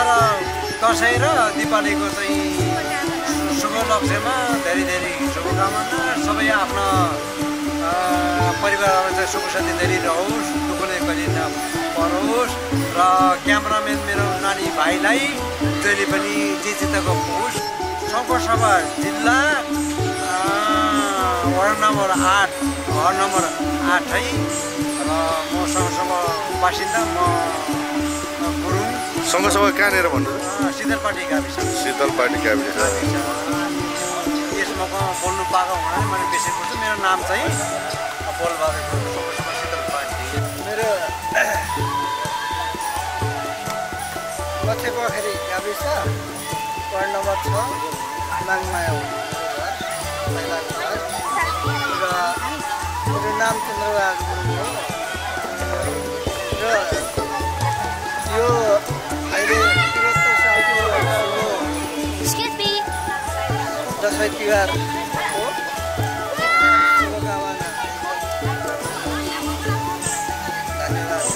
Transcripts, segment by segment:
तर दसैँ र दिपावलीको चाहिँ शुभ लक्ष्यमा धेरै धेरै शुभकामना। सबै आफ्ना परिवारहरू चाहिँ सुख शान्ति धेरै रहोस्, दुःखले कहिले नपरोस् र क्यामराम्यान मेरो नानी भाइलाई जहिले पनि जितको होस्। सङ्खुवासभा जिल्ला वार्ड नम्बर 8 घर नम्बर 8 है। र म सङ्खुवासभा बासिन्दा म गुरुङ। सङ्खुवासभा कहाँनिर भन्नु? शीतलपाटी गाविस। शीतलपाटी गाविस। यसमा बोल्नु पाएको हुनाले मैले बेसी बुझ्छु। मेरो नाम चाहिँ बोलबहादुर सङ्खुवासभा शीतलपाटी। मेरो लक्ष्यपोखरी गाविस वार्ड नम्बर 6 लाङमाया पहिला घर। र मेरो नाम चन्द्रबहादुर गुरुङ हो। र यो अहिले 73 सालको दसैँ तिहार हो। शुभकामना। धन्यवाद।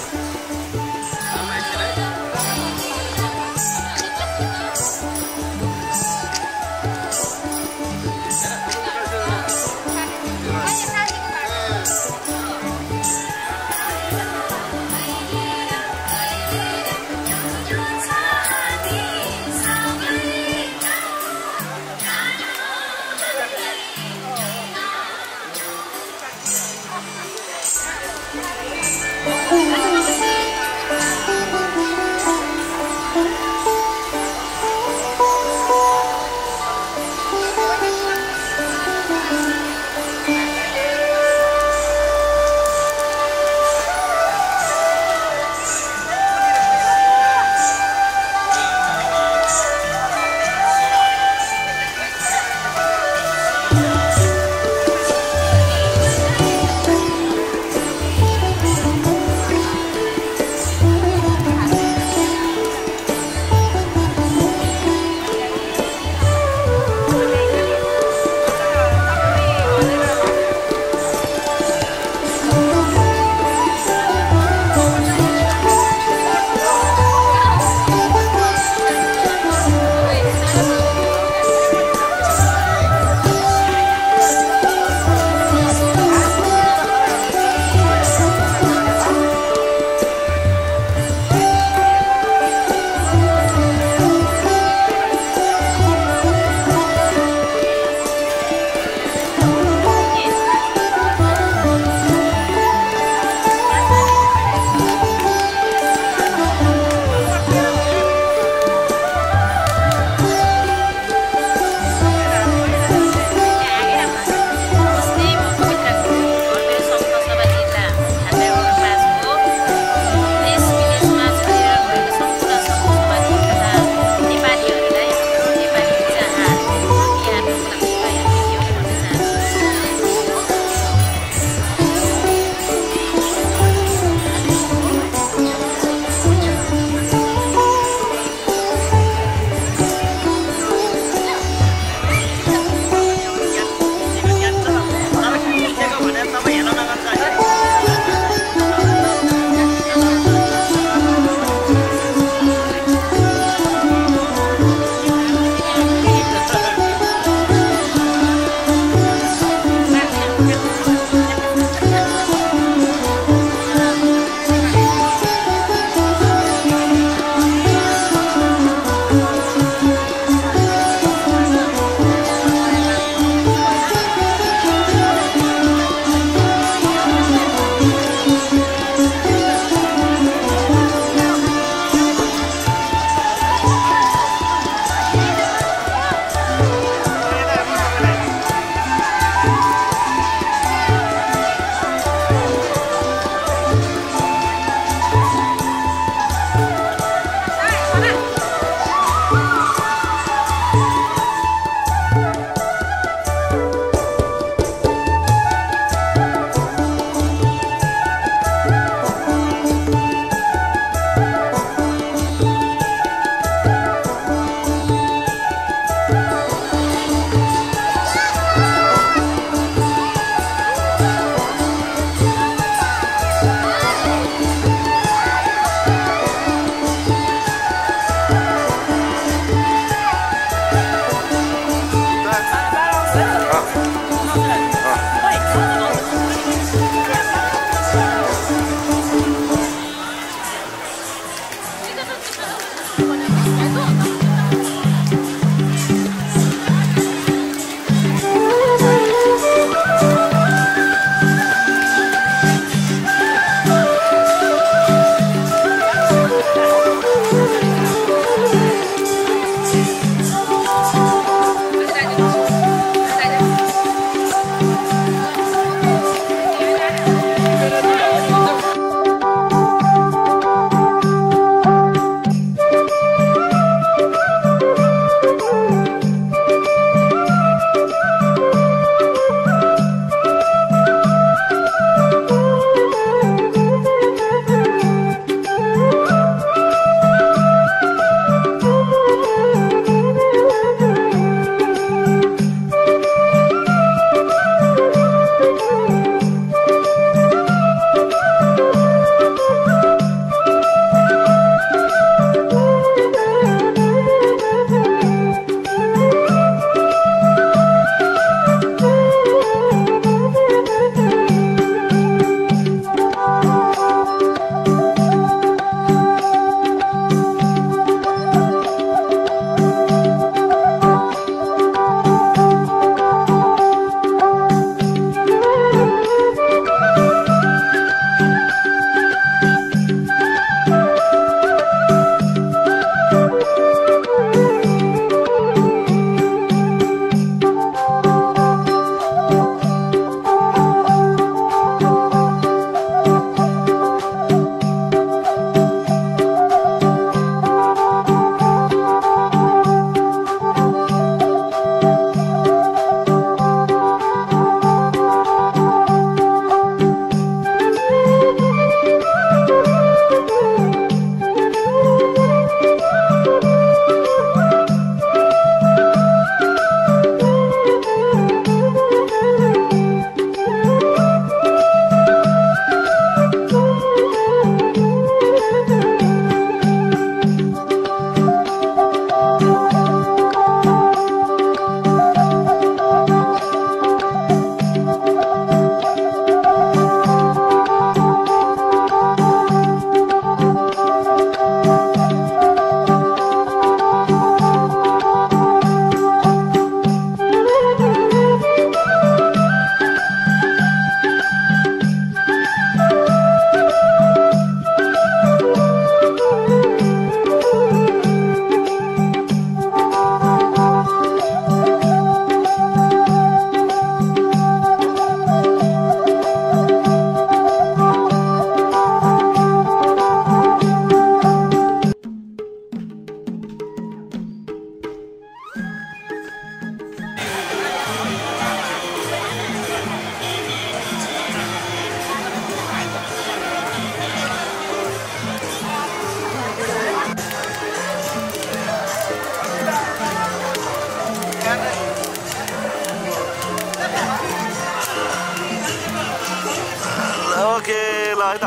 ओके ल है त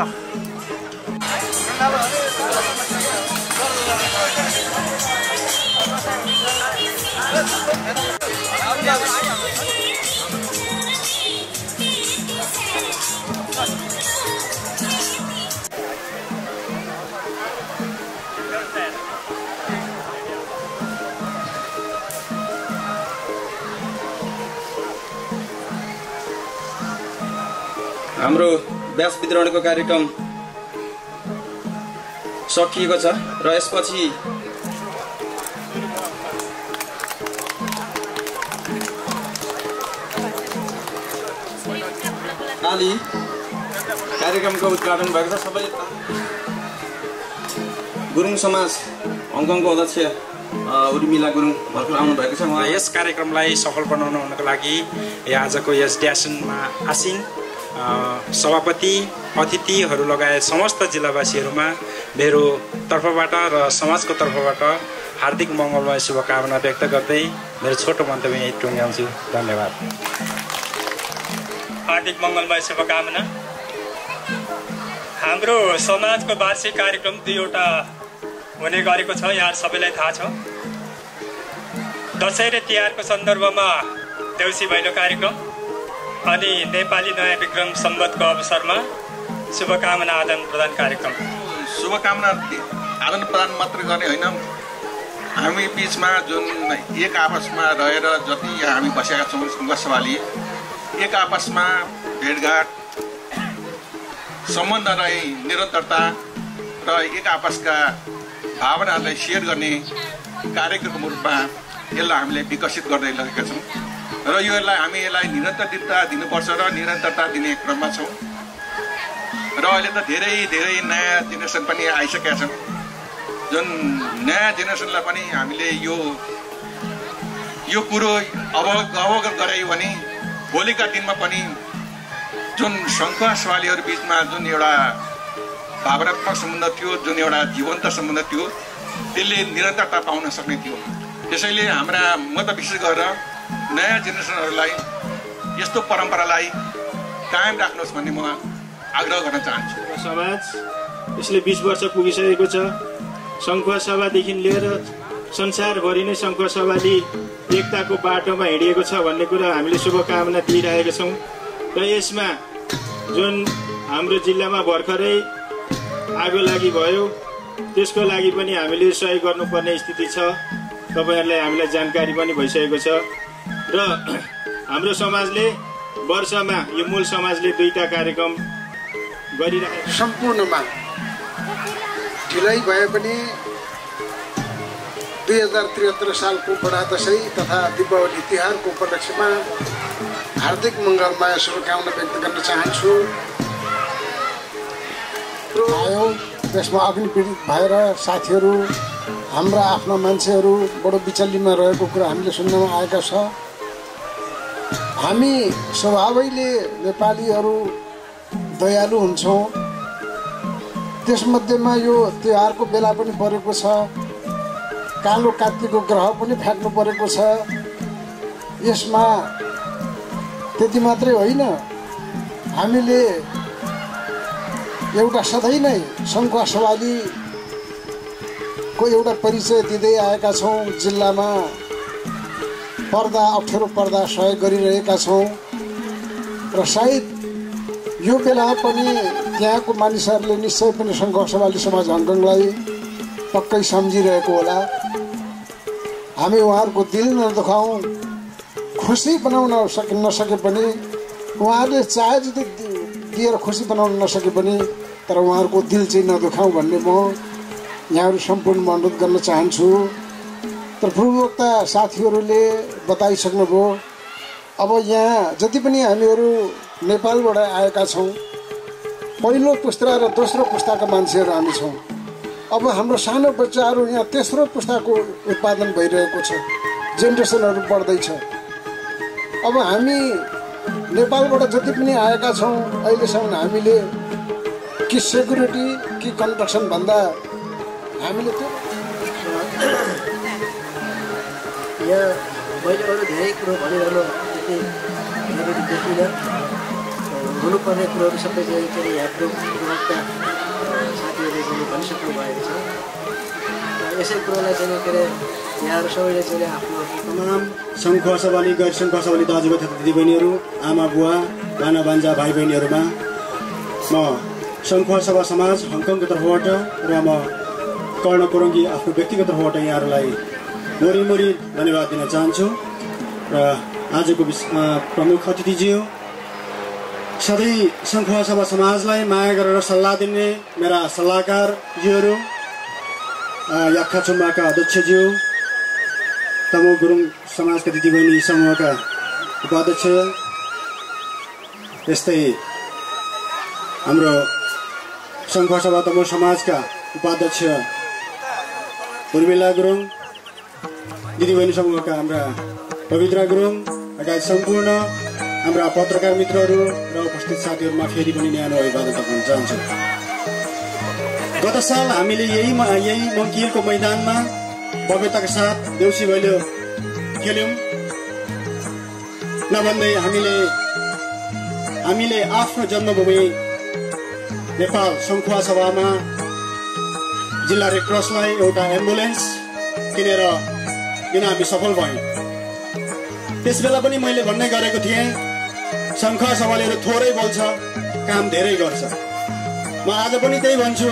हाम्रो व्यास वितरणको कार्यक्रम सकिएको छ र यसपछि आली कार्यक्रमको उद्घाटन भएको छ। सबै गुरुङ समाज हङकङको अध्यक्ष उर्मिला गुरुङ भर्खर आउनु भएको छ। उहाँ यस कार्यक्रमलाई सफल बनाउनको लागि आजको यस ड्यासनमा आसिन सभापति अतिथिहरू लगायत समस्त जिल्लावासीहरूमा मेरो तर्फबाट र समाजको तर्फबाट हार्दिक मङ्गलमय शुभकामना व्यक्त गर्दै मेरो छोटो मन्तव्य यही टुङ्ग्याउँछु। धन्यवाद। हार्दिक मङ्गलमय शुभकामना। हाम्रो समाजको वार्षिक कार्यक्रम दुईवटा हुने गरेको छ, यहाँ सबैलाई थाहा छ। दसैँ र तिहारको सन्दर्भमा देउसी भैलो कार्यक्रम अनि नेपाली नयाँ विक्रम सम्वतको अवसरमा शुभकामना आदान प्रदान कार्यक्रम। शुभकामना आदान प्रदान मात्र गर्ने होइन, हामी बिचमा जुन एक आपसमा रहेर जति यहाँ हामी बसेका छौँ सङ्घर्षवाली, एक आपसमा भेटघाट सम्बन्धलाई निरन्तरता र एक आपसका भावनाहरूलाई सेयर गर्ने कार्यक्रमको रूपमा यसलाई हामीले विकसित गर्दै लगेका छौँ र यसलाई निरन्तरता दिनुपर्छ र निरन्तरता दिने क्रममा छौँ। र अहिले त धेरै नयाँ जेनेरेसन पनि आइसकेका छन्, जुन नयाँ जेनेरेसनलाई पनि हामीले यो कुरो अवगत गरायो भने भोलिका दिनमा पनि जुन सङ्घर्षवालीहरू बिचमा जुन एउटा भावनात्मक सम्बन्ध थियो, जुन एउटा जीवन्त सम्बन्ध थियो, त्यसले निरन्तरता पाउन सक्ने थियो। त्यसैले म त विशेष गरेर नयाँ जेनेरेसनहरूलाई यस्तो परम्परालाई कायम राख्नुहोस् भन्ने म आग्रह गर्न चाहन्छु। समाज यसले 20 वर्ष पुगिसकेको छ। सङ्घ सभादेखि लिएर संसारभरि नै सङ्घ सभाले एकताको बाटोमा हिँडिएको छ भन्ने कुरा हामीले शुभकामना दिइरहेका छौँ। र यसमा जुन हाम्रो जिल्लामा भर्खरै आगो लागि भयो, त्यसको लागि पनि हामीले सहयोग गर्नुपर्ने स्थिति छ। तपाईँहरूलाई हामीलाई जानकारी पनि भइसकेको छ। र हाम्रो समाजले वर्षमा यो मूल समाजले 2टा कार्यक्रम गरिरहेको सम्पूर्णमा ढिलाइ भए पनि 2073 सालको बडा दशैँ तथा दीपावली तिहारको उपलक्ष्यमा हार्दिक मङ्गलमय शुभकामना व्यक्त गर्न चाहन्छु। आयो त्यसमा अग्नि पीडित भएर साथीहरू, हाम्रा आफ्ना मान्छेहरू बडो बिचल्लीमा रहेको कुरा हामीले सुन्नमा आएका छ। हामी स्वभावैले नेपालीहरू दयालु हुन्छौँ। त्यसमध्येमा यो तिहारको बेला पनि परेको छ, कालो कात्तिको ग्रह पनि फ्याँक्नु परेको छ। यसमा त्यति मात्रै होइन, हामीले एउटा सधैँ नै सङ्घ सवालीको एउटा परिचय दिँदै आएका छौँ। जिल्लामा अप्ठ्यारो पर्दा सहयोग गरिरहेका छौँ र सायद यो बेला पनि त्यहाँको मानिसहरूले निश्चय पनि सङ्घ सवाली समाज हङकङलाई पक्कै सम्झिरहेको होला। हामी उहाँहरूको दिल नदुखाउँ, खुसी बनाउन नसके पनि, उहाँहरूले चाहे जति दिएर खुसी बनाउन नसके पनि, तर उहाँहरूको दिल चाहिँ नदुखाउँ भन्ने म यहाँहरू सम्पूर्णमा अनुरोध गर्न चाहन्छु। तर पूर्ववक्ता साथीहरूले बताइसक्नुभयो। अब यहाँ जति पनि हामीहरू नेपालबाट आएका छौँ, पहिलो पुस्ता र दोस्रो पुस्ताका मान्छेहरू हामी छौँ। अब हाम्रो सानो बच्चाहरू यहाँ तेस्रो पुस्ताको उत्पादन भइरहेको छ, जेनेरेसनहरू बढ्दैछ। अब हामी नेपालबाट जति पनि आएका छौँ, अहिलेसम्म हामीले कि सेक्युरिटी कि कन्स्ट्रक्सन भन्दा हामीले त्यो यहाँ मैले अरू धेरै कुरो भनिरहनु त्यति जरुरी देखिनँ। हुनुपर्ने कुरोहरू सबै चाहिँ यहाँको पूर्ववक्ता साथीहरूले चाहिँ भनिसक्नु भएको छ। यसै कुरोलाई चाहिँ के अरे यहाँहरू सबैले चाहिँ आफ्नो तमाम सङ्घ सवाली, गैर सङ्घ सवाली दाजुभाइ तथा दिदीबहिनीहरू, आमा बुवा, बाना बान्जा भाइ बहिनीहरूमा म सङ्घ सभा समाज हङकङको तर्फबाट र म कर्ण कोरङ्गी आफ्नो व्यक्तिगत तर्फबाट यहाँहरूलाई मोरी धन्यवाद दिन चाहन्छु। र आजको प्रमुख अतिथिज्यू, सधैँ सङ्घ सभा समाजलाई माया गरेर सल्लाह दिने मेरा सल्लाहकारज्यूहरू, याक्खा चुम्बाका अध्यक्षज्यू, तमु गुरुङ समाजका दिदीबहिनी समूहका उपाध्यक्ष, यस्तै हाम्रो सङ्घ सभा तमु समाजका उपाध्यक्ष उर्मिला गुरुङ, दिदीबहिनी समूहका हाम्रा पवित्रा गुरुङ लगायत सम्पूर्ण हाम्रा पत्रकार मित्रहरू र उपस्थित साथीहरूमा फेरि पनि न्यानो अभिवादन गर्न चाहन्छु। गत साल हामीले यही मङ्किरको मैदानमा भव्यताका साथ देउसी भैलो खेल्यौँ। नभन्दै हामीले आफ्नो जन्मभूमि नेपाल सङ्घ सभामा जिल्ला रेड क्रसलाई एउटा एम्बुलेन्स किनेर दिन हामी सफल भयौँ। त्यसबेला पनि मैले भन्ने गरेको थिएँ, सङ्घ सवालीहरू थोरै बोल्छ, काम धेरै गर्छ। म आज पनि त्यही भन्छु।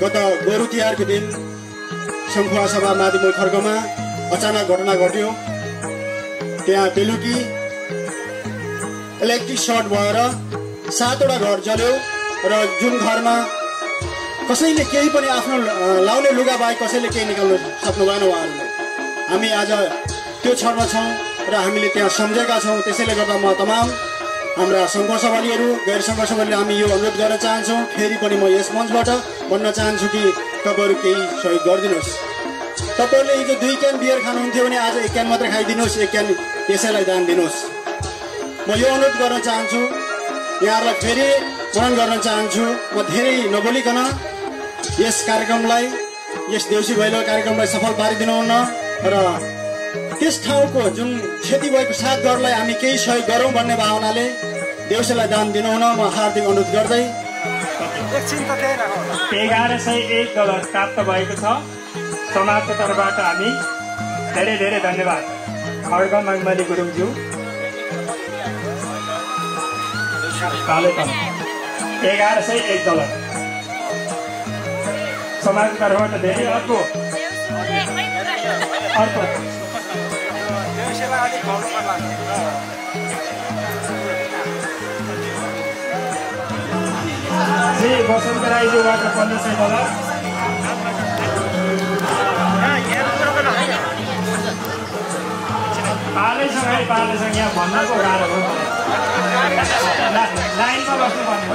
गत गोरु तिहारको दिन सङ्खुवा सभा माधिमूल खर्गमा अचानक घटना घट्यो। त्यहाँ बेलुकी इलेक्ट्रिक सर्ट भएर 7वटा घर जल्यो र जुन घरमा कसैले केही पनि आफ्नो लाउने लुगा बाहेक कसैले केही निकाल्नु सक्नु भएन उहाँहरूले। हामी आज त्यो क्षणमा छौँ र हामीले त्यहाँ सम्झेका छौँ। त्यसैले गर्दा म तमाम हाम्रा सङ्घर्षवालीहरू गैर सङ्घर्षवालीहरू हामी यो अनुरोध गर्न चाहन्छौँ। फेरि पनि म यस मञ्चबाट भन्न चाहन्छु कि तपाईँहरू केही सहयोग गरिदिनुहोस्। तपाईँहरूले हिजो 2 क्यान बियर खानुहुन्थ्यो भने आज 1 क्यान मात्रै खाइदिनुहोस्, 1 क्यान त्यसैलाई दान दिनुहोस्। म यो अनुरोध गर्न चाहन्छु, यहाँहरूलाई फेरि वर्णन गर्न चाहन्छु। म धेरै नबोलिकन यस कार्यक्रमलाई, यस देउसी भैलो कार्यक्रमलाई सफल पारिदिनुहुन्न र त्यस ठाउँको जुन क्षति भएको 7 घरलाई हामी केही सहयोग गरौँ भन्ने भावनाले देउसीलाई दान दिनुहुन म हार्दिक अनुरोध गर्दै 1101 डलर प्राप्त भएको छ। समाजको तर्फबाट हामी धेरै धेरै धन्यवाद। खड्ग मङमाली गुरुङज्यू, कालेपन 1101 डलर समाजको तर्फबाट धेरै। अर्को श्री वसन्त राईज्यूबाट 1500 डलर। पालेसँग यहाँ भन्नको गाह्रो हो, लाइनमा बस्नु भन्नु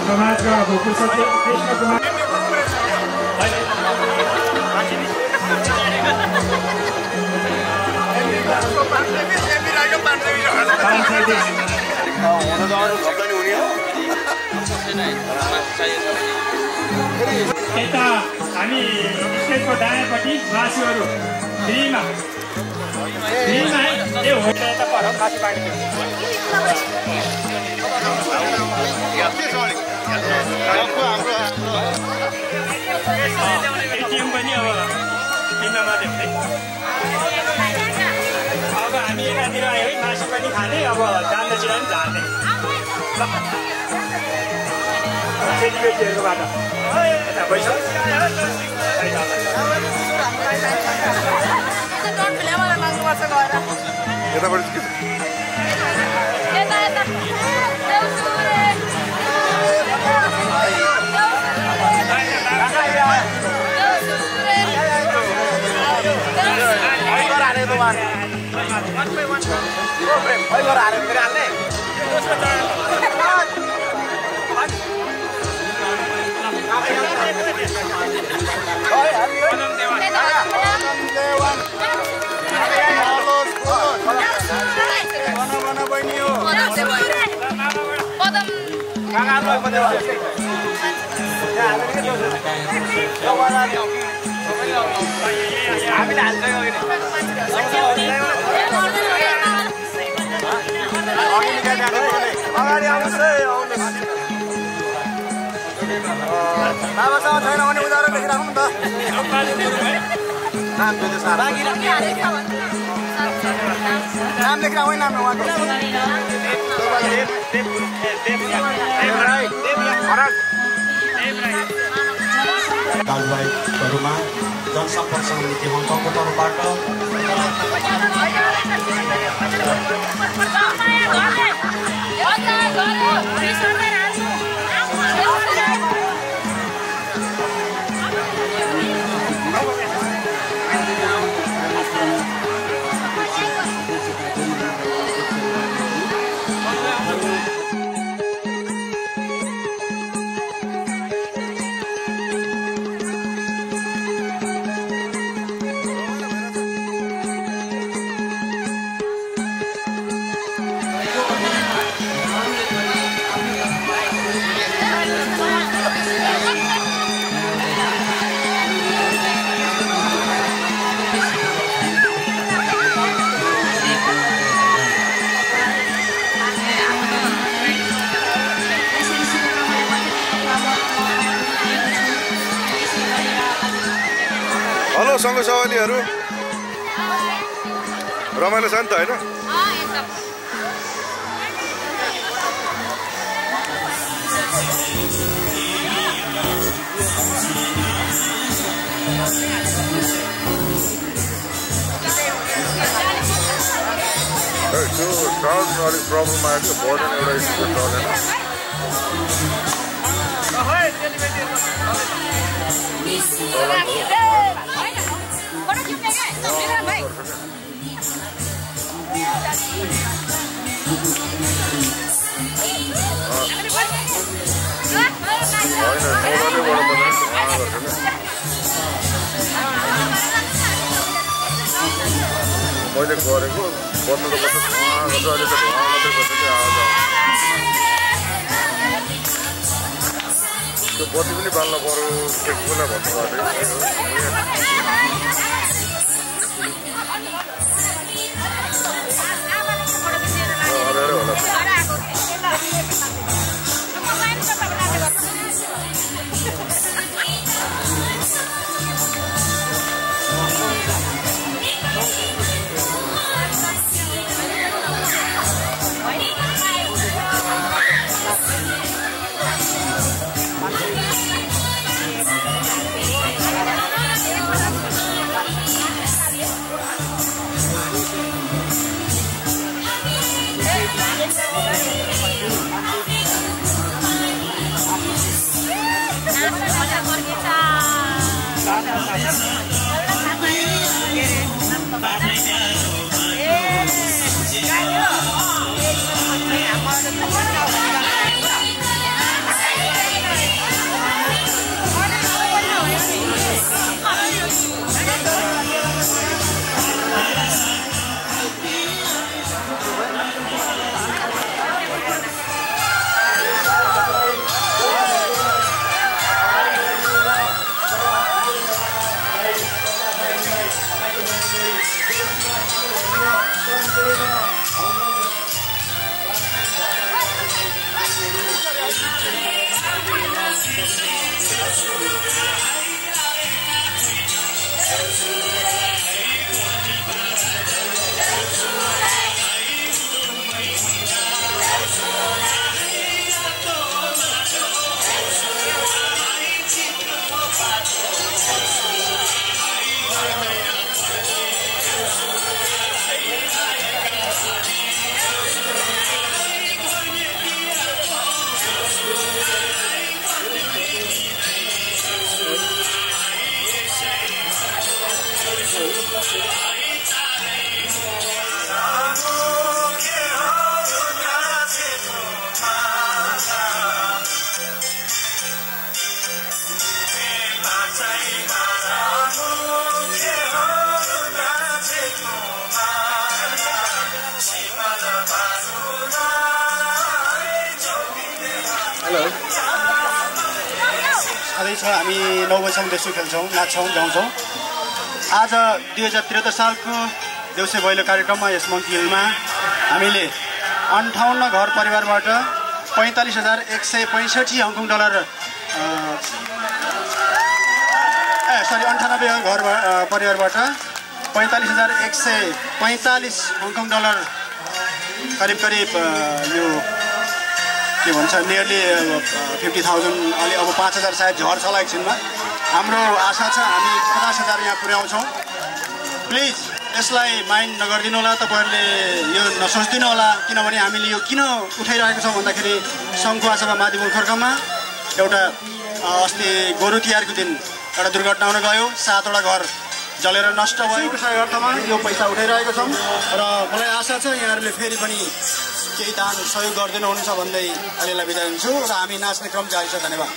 समाजका भूपू सचिव कृष्ण कुमार यता हामी स्टेजको दायाँपट्टि मासुहरू फ्रीमा ए हो यता पर मासु बाँड्छु। टिम पनि अब किन्नमा देख्दै अब हामी यतातिर आयो है, मासु पनि खाने, अब जान्दैछौँ पनि झार्ने केटीकेटीहरूकोबाट यता पैसा बाबासँग छैन भने उधारो लेखिराख्नु त। नाम लेखेर आउँ नाम दाजुभाइहरूमा जनसम्पर्क समिति हङकङको तर्फबाट दीपावलीहरू रमाइलो छ नि त होइन? त्यो ट्राउजमा अलिक प्रब्लम आयो त्यो बर्डन एउटा स्कुल चलेन। मैले गरेको बन्द त पर्छ अहिले त मात्रै पर्छ कि आज त्यो बत्ती पनि बाल्न पर्यो एकपल्ट भन्नुभएको अरे होला हामी 9 बजीसम्म देउसी खेल्छौँ, नाच्छौँ, गाउँछौँ। आज 2073 सालको देउसे भैलो कार्यक्रममा यस मङ्की हिलमा हामीले 58 घर परिवारबाट 45,165 हङकङ डलर 98 घर परिवारबाट 45,145 हङकङ डलर करिब यो के भन्छ नियरली 50,000 अलि अब 5,000 सायद झर्छ होला एकछिनमा। हाम्रो आशा छ हामी 50,000 यहाँ पुर्याउँछौँ। प्लिज यसलाई माइन्ड नगरिदिनु होला, तपाईँहरूले यो नसोचिदिनु होला, किनभने हामीले यो किन उठाइरहेको छौँ भन्दाखेरि सङ्खुवा सभा मादिमूल खर्कमा एउटा अस्ति गोरु तिहारको दिन एउटा दुर्घटना हुन गयो, 7वटा घर जलेर नष्ट भयो। त्यसै अर्थमा यो पैसा उठाइरहेको छौँ र मलाई आशा छ यहाँहरूले फेरि पनि केही दान सहयोग गरिदिनुहुनेछ भन्दै अहिलेलाई बिदा दिन्छु र हामी नाच्ने क्रम जारी छ। धन्यवाद।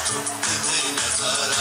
छुट्टिँदैन तर